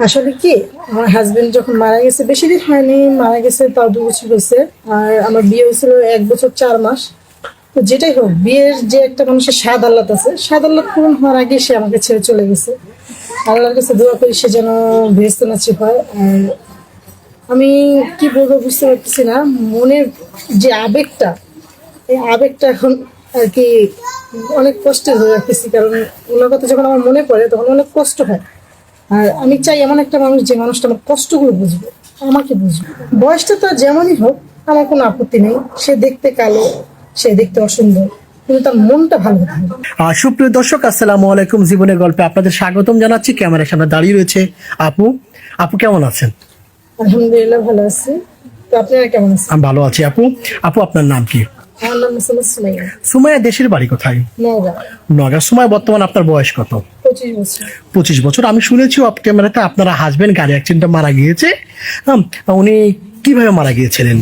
আসলে কি, আমার হাজবেন্ড যখন মারা গেছে বেশি দিন হয়নি, মারা গেছে তাও 2 বছর হয়েছে। আর আমার বিয়ে হয়েছিল 1 বছর 4 মাস। তো যেটাই হোক, বিয়ের যে একটা মানুষের স্বাদ আহ্লাদ আছে, স্বাদ আহ্লাদ পূরণ হওয়ার আগে সে আমাকে ছেড়ে চলে গেছে। আল্লাহর কাছে দোয়া করি সে যেন বেহেশতে নসিব হয়। আর আমি কি বলবো বুঝতে পারতেছি না, মনের যে আবেগটা, এই আবেগটা এখন আর কি অনেক কষ্টের হয়ে রাখতেছি, কারণ ওনার কথা যখন আমার মনে পড়ে তখন অনেক কষ্ট হয়। আর আমি চাই এমন একটা মানুষ যে মানুষটা আমার কষ্টগুলো বুঝবে, আমাকে বুঝবে। বয়সটা তো যেমনই হোক আমার কোনো আপত্তি নেই, সে দেখতে কালো, সে দেখতে অসুন্দর, কিন্তু তার মনটা ভালো হতে হবে। সুপ্রিয় দর্শক, আসসালামু আলাইকুম। জীবনের গল্পে আপনাদের স্বাগতম জানাচ্ছি। ক্যামেরার সামনে দাঁড়িয়ে রয়েছে আপু। আপু কেমন আছেন? আলহামদুলিল্লাহ ভালো আছি। তো আপনারা কেমন আছেন? আমি ভালো আছি আপু। আপু আপনার নাম কি? আমার নাম মোসাম্মদ সুমাইয়া। সুমাইয়া, দেশের বাড়ি কোথায়? নওগাঁ। নগর। সুমাইয়া, বর্তমান আপনার বয়স কত? 25 বছর। 25 বছর। আমি শুনেছি অফ ক্যামেরাতে আপনার হাজবেন্ড গাড়ি অ্যাক্সিডেন্টে মারা গিয়েছে। উনি কিভাবে মারা গিয়েছিলেন?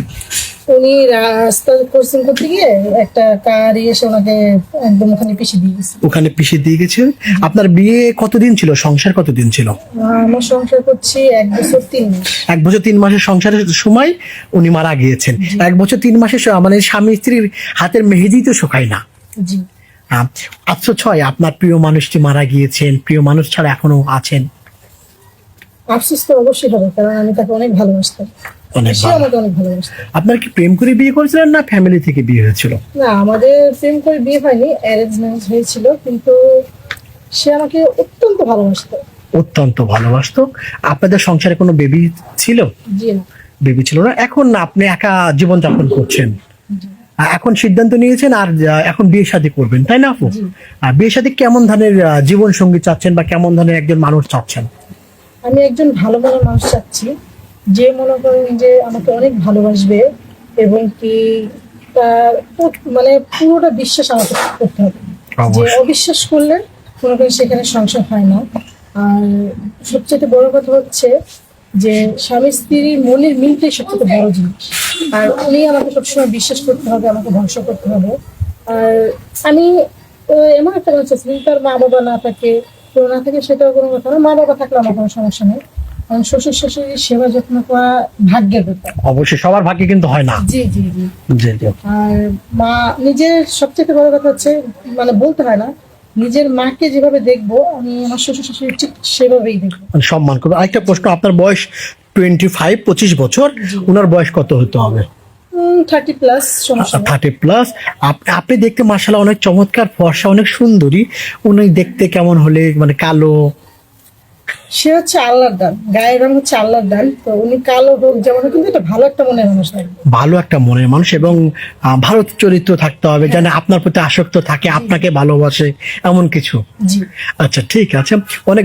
উনি রাস্তা ক্রসিং করতে গিয়ে একটা কার এসে ওনাকে একদম ওখানে পিছিয়ে দিয়ে গেছে। ওখানে পিছিয়ে দিয়ে গেছেন। আপনার বিয়ে কতদিন ছিল, সংসার কতদিন ছিল? আমার সংসার করছি 1 বছর 3 মাস। 1 বছর 3 মাসের সংসারের সময় উনি মারা গিয়েছেন। 1 বছর 3 মাসের মানে স্বামী স্ত্রীর হাতের মেহেদি তো শোকায় না। জি। আফসোস হয় আপনার প্রিয় মানুষটি মারা গিয়েছেন, প্রিয় মানুষ ছাড়া এখনো আছেন। আফসোস তো অবশ্যই হবে, কারণ আমি তাকে অনেক ভালোবাসতাম, অনেক সে ভালো। আমাকে অনেক ভালোবাসতো। আপনার কি প্রেম করে বিয়ে করেছিলেন না ফ্যামিলি থেকে বিয়ে হয়েছিল? না, আমাদের প্রেম করে বিয়ে হয়নি, অ্যারেঞ্জ ম্যারেজ হয়েছিল, কিন্তু সে আমাকে অত্যন্ত ভালোবাসতো। অত্যন্ত ভালোবাসতো। আপনাদের সংসারে কোনো বেবি ছিল? জি না। বেবি ছিল না। এখন না, আপনি একা জীবন যাপন করছেন। জি। এখন সিদ্ধান্ত নিয়েছেন আর এখন বিয়ে শাদী করবেন, তাই না আপু? জি। আর বিয়ে শাদী কেমন ধরনের জীবন সঙ্গী চাচ্ছেন বা কেমন ধরনের একজন মানুষ চাচ্ছেন? আমি একজন ভালো মনের মানুষ চাচ্ছি, যে মনে করেন যে আমাকে অনেক ভালোবাসবে, এবং কি তার মানে পুরোটা বিশ্বাস আমাকে করতে হবে। যে অবশ্যই। অবিশ্বাস করলে মনে করেন সেখানে সংসার হয় না। আর সবচেয়ে বড় কথা হচ্ছে যে স্বামী স্ত্রীর মনের মিলটাই সবচেয়ে বড় জিনিস। আর উনি আমাকে সবসময় বিশ্বাস করতে হবে, আমাকে ভরসা করতে হবে। আর আমি এমন একটা মানুষ আছি, তার মা বাবা না থাকে, কেউ না থাকে, সেটাও কোনো কথা না। মা বাবা থাকলে আমার কোনো সমস্যা নেই, কারণ শ্বশুর শাশুড়ির সেবা যত্ন করা ভাগ্যের ব্যাপার। অবশ্যই, সবার ভাগ্যে কিন্তু হয় না। জি জি জি। জি জি। আর মা, নিজের সবচেয়ে বড় কথা হচ্ছে, মানে বলতে হয় না, নিজের মাকে যেভাবে দেখবো আমি আমার শ্বশুর শাশুড়ি ঠিক সেভাবেই দেখবো। মানে সম্মান করবে। আরেকটা প্রশ্ন, আপনার বয়স 25 25 বছর, ওনার বয়স কত হতে হবে? 30+ সমস্যা নেই। 30+। আপনি দেখতে মাশাআল্লাহ অনেক চমৎকার, ফর্সা, অনেক সুন্দরী। উনি দেখতে কেমন হলে, মানে কালো? সে হচ্ছে আল্লাহর দান, গায়ের রং হচ্ছে আল্লাহর দান। তো উনি কালো হোক যেমন হোক, কিন্তু এটা ভালো একটা মনের মানুষ থাকবে। ভালো একটা মনের মানুষ এবং ভালো চরিত্র থাকতে হবে, যেন আপনার প্রতি আসক্ত থাকে, আপনাকে ভালোবাসে, এমন কিছু। জি। আচ্ছা, ঠিক আছে। অনেক